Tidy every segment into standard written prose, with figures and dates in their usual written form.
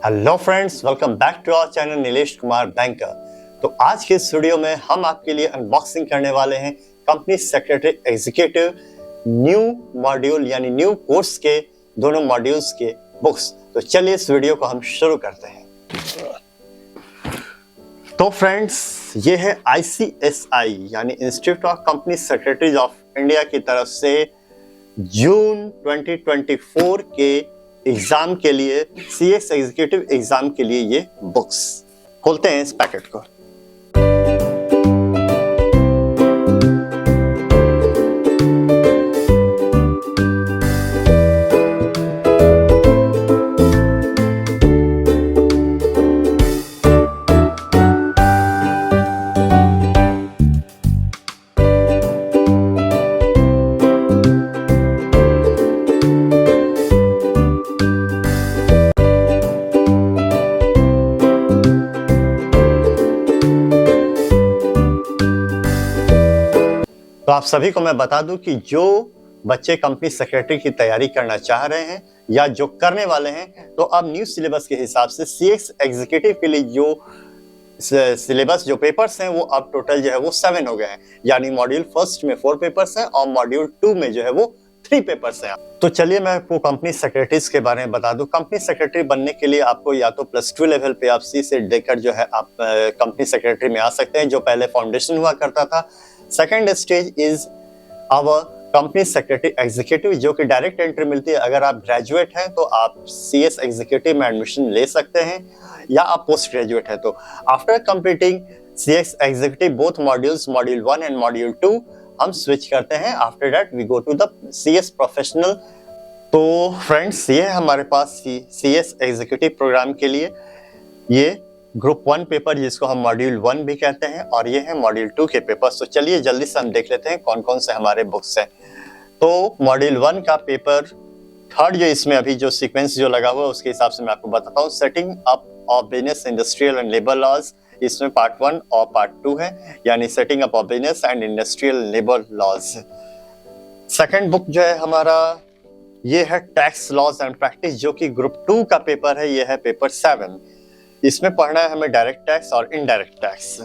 Hello friends, welcome back to our channel Nilesh Kumar Banker. तो आज के इस वीडियो में हम आपके लिए अनबॉक्सिंग करने वाले हैं company secretary executive new module यानी न्यू कोर्स के दोनों मॉड्यूल्स के बुक्स। तो चलिए इस वीडियो को हम शुरू करते हैं। तो फ्रेंड्स, ये है ICSI यानी institute of company secretaries of India की तरफ से जून 2024 के एग्जाम के लिए CS एग्जीक्यूटिव एग्जाम के लिए ये बुक्स। खोलते हैं इस पैकेट को। तो आप सभी को मैं बता दूं कि जो बच्चे कंपनी सेक्रेटरी की तैयारी करना चाह रहे हैं या जो करने वाले हैं, तो अब न्यू सिलेबस के हिसाब से CS एग्जीक्यूटिव के लिए जो सिलेबस जो पेपर्स हैं वो अब टोटल जो है वो 7 हो गए हैं। यानी मॉड्यूल फर्स्ट में 4 पेपर्स हैं और मॉड्यूल 2 में जो है वो 3 पेपर्स हैं। तो चलिए मैं आपको कंपनी सेक्रेटरीज के बारे में बता दूं। कंपनी सेक्रेटरी बनने के लिए आपको या तो +2 लेवल पे आप C से देकर जो है आप कंपनी सेक्रेटरी में आ सकते हैं, जो पहले फाउंडेशन हुआ करता था। Second stage is our company secretary executive, जो कि डायरेक्ट एंट्री मिलती है। अगर आप ग्रेजुएट हैं तो आप CS एग्जीक्यूटिव में एडमिशन ले सकते हैं, या आप पोस्ट ग्रेजुएट हैं तो after completing CS executive both modules module 1 and module 2 हम स्विच करते हैं। After that we go to the CS professional. तो फ्रेंड्स, ये है हमारे पास CS एग्जीक्यूटिव प्रोग्राम के लिए ये ग्रुप 1 पेपर, जिसको हम मॉड्यूल 1 भी कहते हैं, और ये है मॉड्यूल 2 के पेपर। तो चलिए जल्दी से हम देख लेते हैं कौन कौन से हमारे बुक्स हैं। तो मॉड्यूल 1 का पेपर थर्ड, जो इसमें अभी जो सीक्वेंस जो लगा हुआ है उसके हिसाब से मैं आपको बताता हूँ। Setting up of business, industrial and labour laws, इसमें पार्ट 1 और पार्ट 2 है, यानी setting up of business and industrial labour laws. Second book जो है हमारा ये है टैक्स लॉज एंड प्रैक्टिस, जो कि ग्रुप 2 का पेपर है। ये है पेपर 7। इसमें पढ़ना है हमें डायरेक्ट टैक्स और इनडायरेक्ट टैक्स।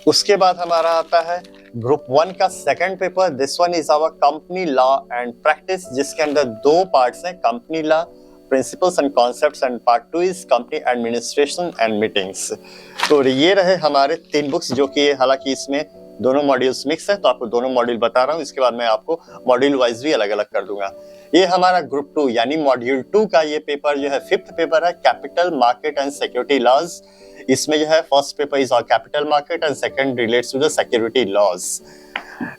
उसके बाद हमारा आता है ग्रुप 1 का second paper. This one is our company law and practice, जिसके अंदर 2 पार्ट्स हैं, company law principles and concepts, and part 2 is company administration and meetings. तो ये रहे हमारे 3 बुक्स, जो कि हालांकि इसमें दोनों मॉड्यूल्स मिक्स है, तो आपको दोनों मॉड्यूल बता रहा हूँ। इसके बाद मैं आपको मॉड्यूल वाइज भी अलग अलग कर दूंगा। ये हमारा ग्रुप 2 यानी मॉड्यूल 2 का ये पेपर जो है 5th पेपर है, capital market and security laws. इसमें जो है first paper is on capital market and second relates to the security laws.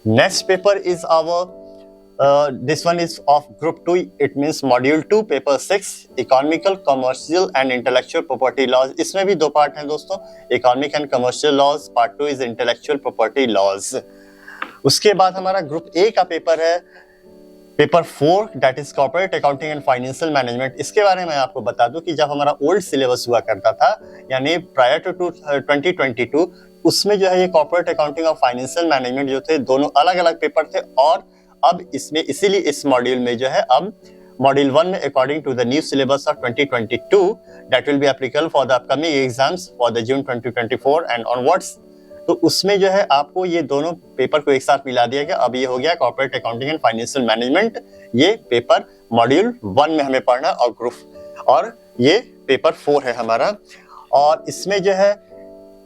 Next paper is our this one is of group 2, it means module 2 paper 6, economical, commercial and intellectual property laws। इसमें भी 2 part हैं दोस्तों, economic and commercial laws, part 2 is intellectual property laws। उसके बाद हमारा group A का paper है paper 4, that is corporate accounting and financial management। इसके बारे में आपको बता दूं कि जब हमारा ओल्ड सिलेबस हुआ करता था, यानी प्रायर टू 2022, उसमें जो है ये कॉर्पोरेट अकाउंटिंग और फाइनेंशियल मैनेजमेंट जो थे, दोनों अलग अलग पेपर थे। और अब इसमें इसीलिए इस मॉड्यूल में जो है अब मॉड्यूल 1 में according to the new syllabus of 2022 that will be applicable for the upcoming exams for the June 2024 and onwards. तो उसमें जो है आपको ये दोनों पेपर को एक साथ मिला दिया गया। अब ये हो गया corporate accounting and financial management, ये पेपर मॉड्यूल 1 में हमें पढ़ना, और ये पेपर 4 है हमारा। और इसमें जो है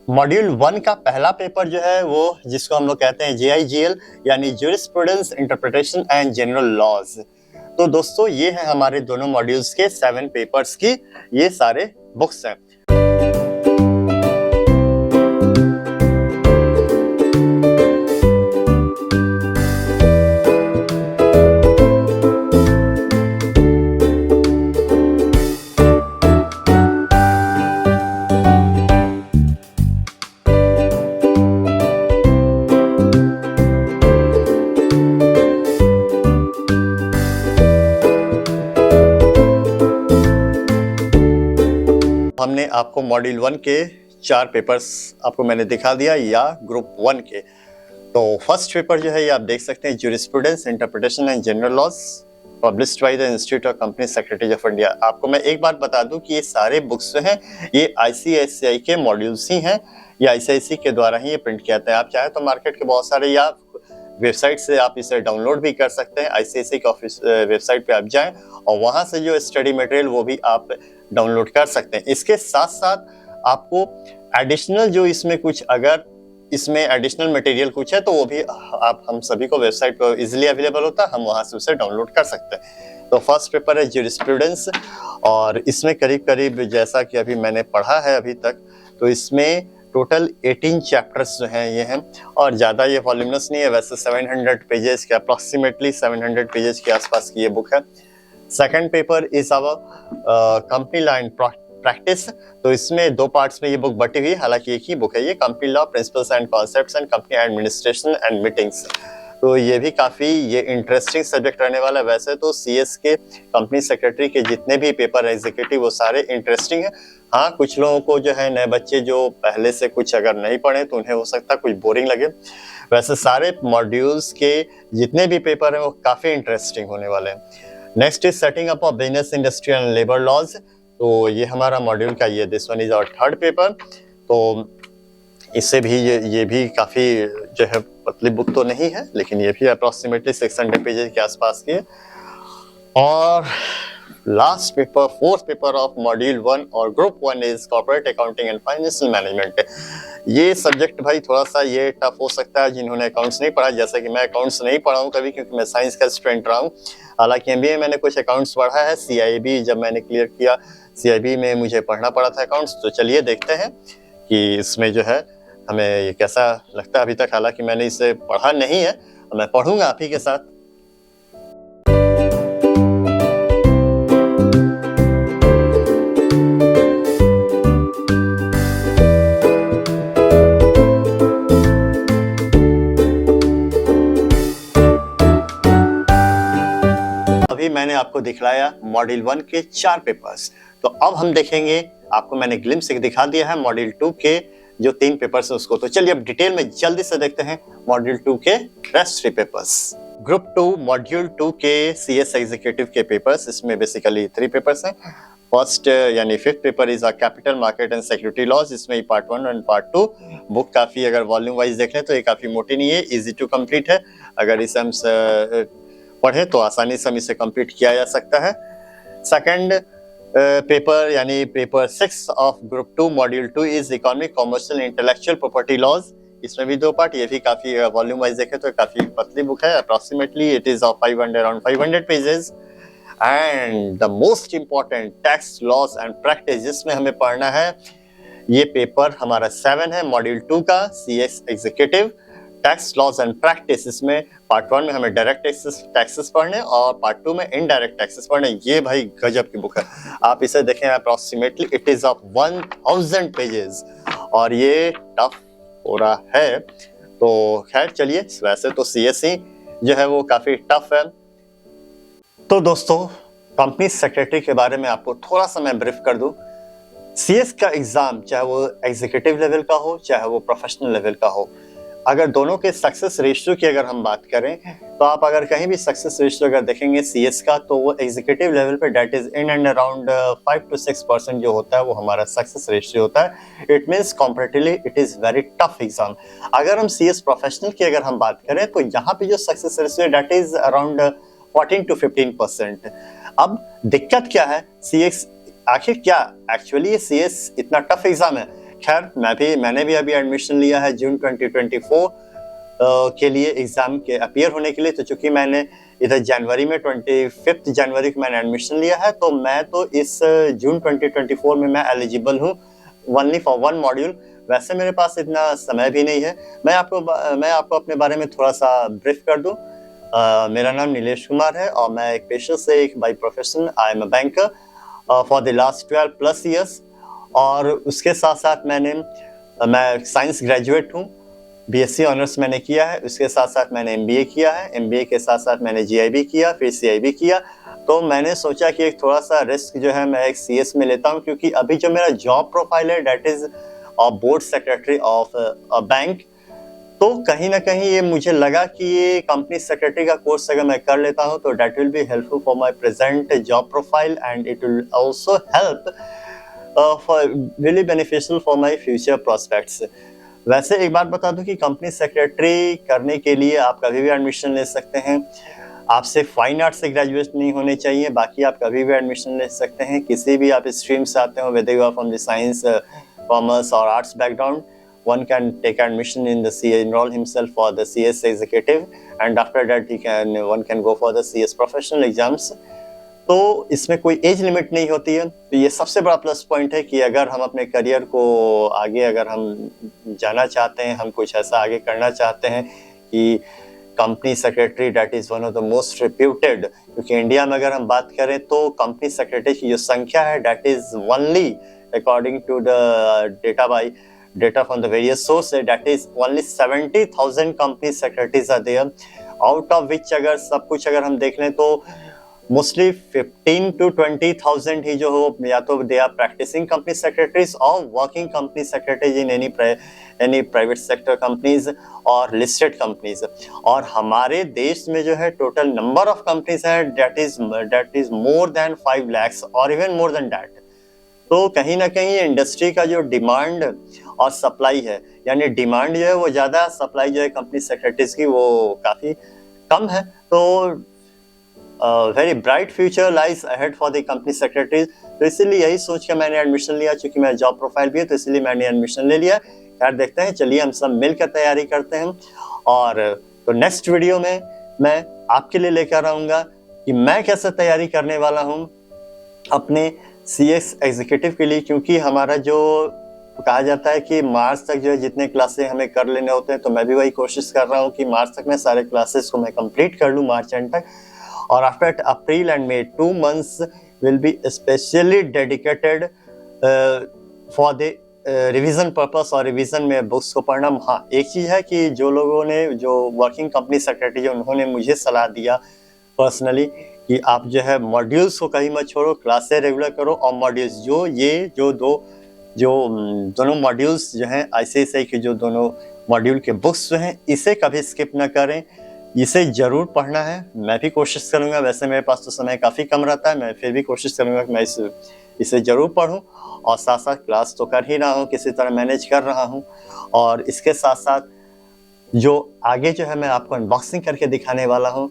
मॉड्यूल 1 का पहला पेपर जो है वो, जिसको हम लोग कहते हैं JIGL यानी jurisprudence, interpretation and general laws. तो दोस्तों, ये है हमारे दोनों मॉड्यूल्स के 7 पेपर्स की ये सारे बुक्स हैं। हमने आपको मॉड्यूल 1 के 4 पेपर्स आपको मैंने दिखा दिया, या ग्रुप 1 के। तो फर्स्ट पेपर जो है ये आप देख सकते हैं, jurisprudence, interpretation and general laws. Published by the institute of company secretary of India. आपको मैं एक बात बता दूं कि ये सारे बुक्स जो हैं ये आईसीएससीआई के मॉड्यूल्स ही हैं, ये आईसीआईसी के द्वारा ही ये प्रिंट किया जाता है। आप चाहे तो मार्केट के बहुत सारे या वेबसाइट से आप इसे डाउनलोड भी कर सकते हैं। आईसीआईसी के ऑफिस वेबसाइट पे आप जाएं और वहां से जो स्टडी मटेरियल वो भी आप डाउनलोड कर सकते हैं। इसके साथ साथ आपको एडिशनल जो इसमें कुछ अगर इसमें एडिशनल मटेरियल कुछ है तो वो भी आप हम सभी को वेबसाइट पर इजीली अवेलेबल होता है, हम वहां से उसे डाउनलोड कर सकते हैं। तो फर्स्ट पेपर है ज्यूरिस्प्रूडेंस और इसमें करीब करीब जैसा कि अभी मैंने पढ़ा है अभी तक, तो इसमें टोटल 18 चैप्टर्स जो हैं ये हैं और ज़्यादा ये वॉल्यूमनस नहीं है, वैसे 700 पेजेस के अप्रॉक्सीमेटली 700 पेजेस के आसपास की ये बुक है। Second paper is our company law and practice, तो इसमें 2 पार्ट्स में ये बुक बटी हुई है, हालांकि एक ही बुक है ये, company law principles and concepts and company administration and meetings. तो ये भी काफ़ी ये इंटरेस्टिंग सब्जेक्ट रहने वाला है। वैसे तो सीएस के कंपनी सेक्रेटरी के जितने भी पेपर एग्जीक्यूटिव वो सारे इंटरेस्टिंग हैं। हाँ, कुछ लोगों को जो है नए बच्चे जो पहले से कुछ अगर नहीं पढ़े तो उन्हें हो सकता है कुछ बोरिंग लगे। वैसे सारे मॉड्यूल्स के जितने भी पेपर हैं वो काफ़ी इंटरेस्टिंग होने वाले हैं। Next is setting up of business industry and labour laws, तो ये हमारा मॉड्यूल का ये this one is our third paper. तो इससे भी ये भी काफ़ी जो है पतली बुक तो नहीं है, लेकिन ये भी अप्रॉक्सीमेटली 600 पेजेस के आसपास की है। और last paper, fourth paper of module 1 और group 1 is corporate accounting and financial management. ये सब्जेक्ट भाई थोड़ा सा ये टफ हो सकता है जिन्होंने अकाउंट्स नहीं पढ़ा, जैसे कि मैं अकाउंट्स नहीं पढ़ा हूँ कभी, क्योंकि मैं साइंस का स्टूडेंट रहा हूँ। हालांकि एमबीए मैंने कुछ अकाउंट्स पढ़ा है, सीआईबी जब मैंने क्लियर किया सीआईबी में मुझे पढ़ना पड़ा था अकाउंट्स। तो चलिए देखते हैं कि इसमें जो है हमें ये कैसा लगता है। अभी तक हालांकि मैंने इसे पढ़ा नहीं है, मैं पढ़ूंगा आप ही के साथ। अभी मैंने आपको दिखलाया मॉड्यूल 1 के 4 पेपर्स, तो अब हम देखेंगे, आपको मैंने ग्लिम्स दिखा दिया है मॉड्यूल 2 के जो 3 पेपर्स है उसको। तो चलिए अब डिटेल में जल्दी से देखते हैं मॉड्यूल 2 के रेस्ट 3 पेपर्स। ग्रुप 2 मॉड्यूल 2 के सीएस एग्जीक्यूटिव के पेपर्स, इसमें बेसिकली 3 पेपर्स हैं। फर्स्ट यानी 5th paper is a capital market and security laws, इसमें पार्ट 1 और पार्ट 2। बुक काफी अगर वॉल्यूम वाइज देख लें तो ये काफी मोटी नहीं है, इजी टू कंप्लीट है। अगर इसे हम पढ़े तो आसानी से हम इसे कंप्लीट किया जा सकता है। सेकंड पेपर यानी paper 6 of group 2 module 2 is economic commercial intellectual property laws, इसमें भी 2 पार्ट। ये भी काफी वॉल्यूम वाइज देखें तो काफी पतली बुक है, approximately it is of around 500 pages. And the most important tax loss and practice, जिसमें हमें पढ़ना है, ये पेपर हमारा 7 है मॉड्यूल 2 का CS executive tax loss and practice. इसमें पार्ट 1 में हमें डायरेक्ट टैक्सेस पढ़ने और पार्ट 2 में इनडायरेक्ट टैक्सेस पढ़ने। ये भाई गजब की बुक है, आप इसे देखें approximately it is of 1000 pages और ये टफ हो रहा है। तो खैर चलिए, वैसे तो सीएसई जो है वो काफी टफ है। तो दोस्तों, कंपनी सेक्रेटरी के बारे में आपको थोड़ा सा मैं ब्रीफ कर दूं। सीएस का एग्जाम चाहे वो एग्जीक्यूटिव लेवल का हो चाहे वो प्रोफेशनल लेवल का हो, अगर दोनों के सक्सेस रेशियो की अगर हम बात करें तो आप अगर कहीं भी सक्सेस रेशियो अगर देखेंगे सीएस का, तो वो एग्जीक्यूटिव लेवल पे that is in and around 5 to 6% जो होता है वो हमारा सक्सेस रेशियो होता है। It means comparatively it is very tough exam. अगर हम सीएस प्रोफेशनल की अगर हम बात करें तो यहाँ पे जो success ratio debt is around 14 to 15%। अब दिक्कत क्या है, सीएस आखिर क्या एक्चुअली सीएस इतना टफ एग्जाम है। खैर मैंने भी अभी एडमिशन लिया है जून 2024 के लिए एग्जाम के अपीयर होने के लिए। तो चूंकि मैंने इधर जनवरी में 25 जनवरी को मैंने एडमिशन लिया है, तो मैं तो इस जून 2024 में मैं एलिजिबल हूँ ओनली फॉर 1 मॉड्यूल। वैसे मेरे पास इतना समय भी नहीं है। मैं आपको अपने बारे में थोड़ा सा ब्रीफ कर दूं। मेरा नाम नीलेश कुमार है और मैं एक पेशे से एक by profession I am a banker for the last 12+ years. और उसके साथ साथ मैं साइंस ग्रेजुएट हूँ, बीएससी ऑनर्स मैंने किया है। उसके साथ साथ मैंने एमबीए किया है, एमबीए के साथ साथ मैंने जीआईबी किया, फिर सीआईबी किया। तो मैंने सोचा कि एक थोड़ा सा रिस्क जो है मैं एक सीएस में लेता हूँ, क्योंकि अभी जो मेरा जॉब प्रोफाइल है that is board secretary of a bank. तो कहीं ना कहीं ये मुझे लगा कि ये कंपनी सेक्रेटरी का कोर्स अगर मैं कर लेता हूँ तो that will be helpful for my present job profile and it will also help for really beneficial for my future prospects. वैसे एक बात बता दूं कि कंपनी सेक्रेटरी करने के लिए आप कभी भी एडमिशन ले सकते हैं। आपसे फाइन आर्ट से ग्रेजुएट नहीं होने चाहिए, बाकी आप कभी भी एडमिशन ले सकते हैं। किसी भी आप स्ट्रीम से आते हो, whether you are from the science, commerce और arts background, one can take admission in the CA, enroll himself for the CS executive, and after that one can go for the CS professional exams। तो इसमें कोई age limit नहीं होती है। तो ये सबसे बड़ा प्लस पॉइंट है कि अगर हम अपने करियर को आगे अगर हम जाना चाहते हैं, हम कुछ ऐसा आगे करना चाहते हैं कि company secretary that is one of the most reputed, क्योंकि इंडिया में अगर हम बात करें तो कंपनी सेक्रेटरी की जो संख्या है that is only according to the data from the various sources, that is only 70,000 company secretaries are there, out of which अगर सब कुछ अगर हम देख लें तो mostly 15 to 20,000 ही जो हो या तो they are practicing company secretaries or working company secretaries in any private sector companies और listed companies। और हमारे देश में जो है टोटल नंबर ऑफ कंपनीज है that is more than 5 lakhs और even more than that। तो कहीं ना कहीं इंडस्ट्री का जो डिमांड और सप्लाई है, यानी डिमांड जो है वो ज़्यादा, सप्लाई जो है कंपनी सेक्रेटरीज की वो काफ़ी कम है। तो very bright future lies ahead for the company secretaries. तो इसीलिए यही सोच के मैंने एडमिशन लिया, चूँकि मेरा जॉब प्रोफाइल भी है तो इसलिए मैंने एडमिशन ले लिया। खैर देखते हैं, चलिए हम सब मिलकर तैयारी करते हैं। और तो नेक्स्ट वीडियो में मैं आपके लिए लेकर आऊँगा कि मैं कैसे तैयारी करने वाला हूँ अपने CS एग्जीक्यूटिव के लिए, क्योंकि हमारा जो कहा जाता है कि मार्च तक जो है जितने क्लासेस हमें कर लेने होते हैं, तो मैं भी वही कोशिश कर रहा हूँ कि मार्च तक मैं सारे क्लासेस को मैं कंप्लीट कर लूँ, मार्च एंड तक। और after April end May 2 months will be specially dedicated for the revision purpose और रिवीजन में बुक्स को पढ़ना। हाँ, एक चीज़ है कि जो लोगों ने जो वर्किंग कंपनी सेक्रेटरी उन्होंने मुझे सलाह दिया पर्सनली कि आप जो है मॉड्यूल्स को कहीं मत छोड़ो, क्लासेस रेगुलर करो, और मॉड्यूल्स जो दोनों मॉड्यूल्स जो हैं ICSI के जो दोनों मॉड्यूल के बुक्स जो हैं इसे कभी स्किप ना करें, इसे ज़रूर पढ़ना है। मैं भी कोशिश करूँगा, वैसे मेरे पास तो समय काफ़ी कम रहता है, मैं फिर भी कोशिश करूँगा कि मैं इसे ज़रूर पढूं। और साथ साथ क्लास तो कर ही रहा हूँ, किसी तरह मैनेज कर रहा हूँ। और इसके साथ साथ जो आगे जो है मैं आपको अनबॉक्सिंग करके दिखाने वाला हूँ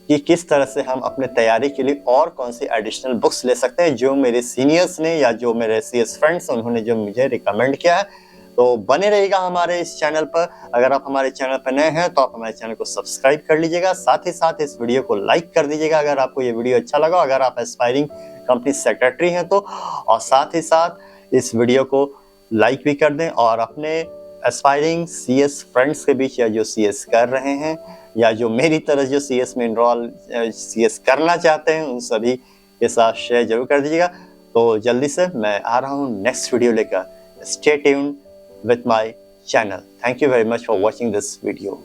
कि किस तरह से हम अपने तैयारी के लिए और कौन सी एडिशनल बुक्स ले सकते हैं, जो मेरे सीनियर्स ने या जो मेरे CS फ्रेंड्स उन्होंने जो मुझे रिकमेंड किया है। तो बने रहिएगा हमारे इस चैनल पर। अगर आप हमारे चैनल पर नए हैं तो आप हमारे चैनल को सब्सक्राइब कर लीजिएगा, साथ ही साथ इस वीडियो को लाइक कर दीजिएगा अगर आपको ये वीडियो अच्छा लगा, अगर आप एस्पायरिंग कंपनी सेक्रेटरी हैं तो। और साथ ही साथ इस वीडियो को लाइक भी कर दें और अपने एस्पायरिंग CS फ्रेंड्स के बीच, या जो CS कर रहे हैं या जो मेरी तरह जो CS में इनरोल CS करना चाहते हैं, उन सभी के साथ शेयर जरूर कर दीजिएगा। तो जल्दी से मैं आ रहा हूँ नेक्स्ट वीडियो लेकर। Stay tuned with my channel. Thank you very much for watching this video.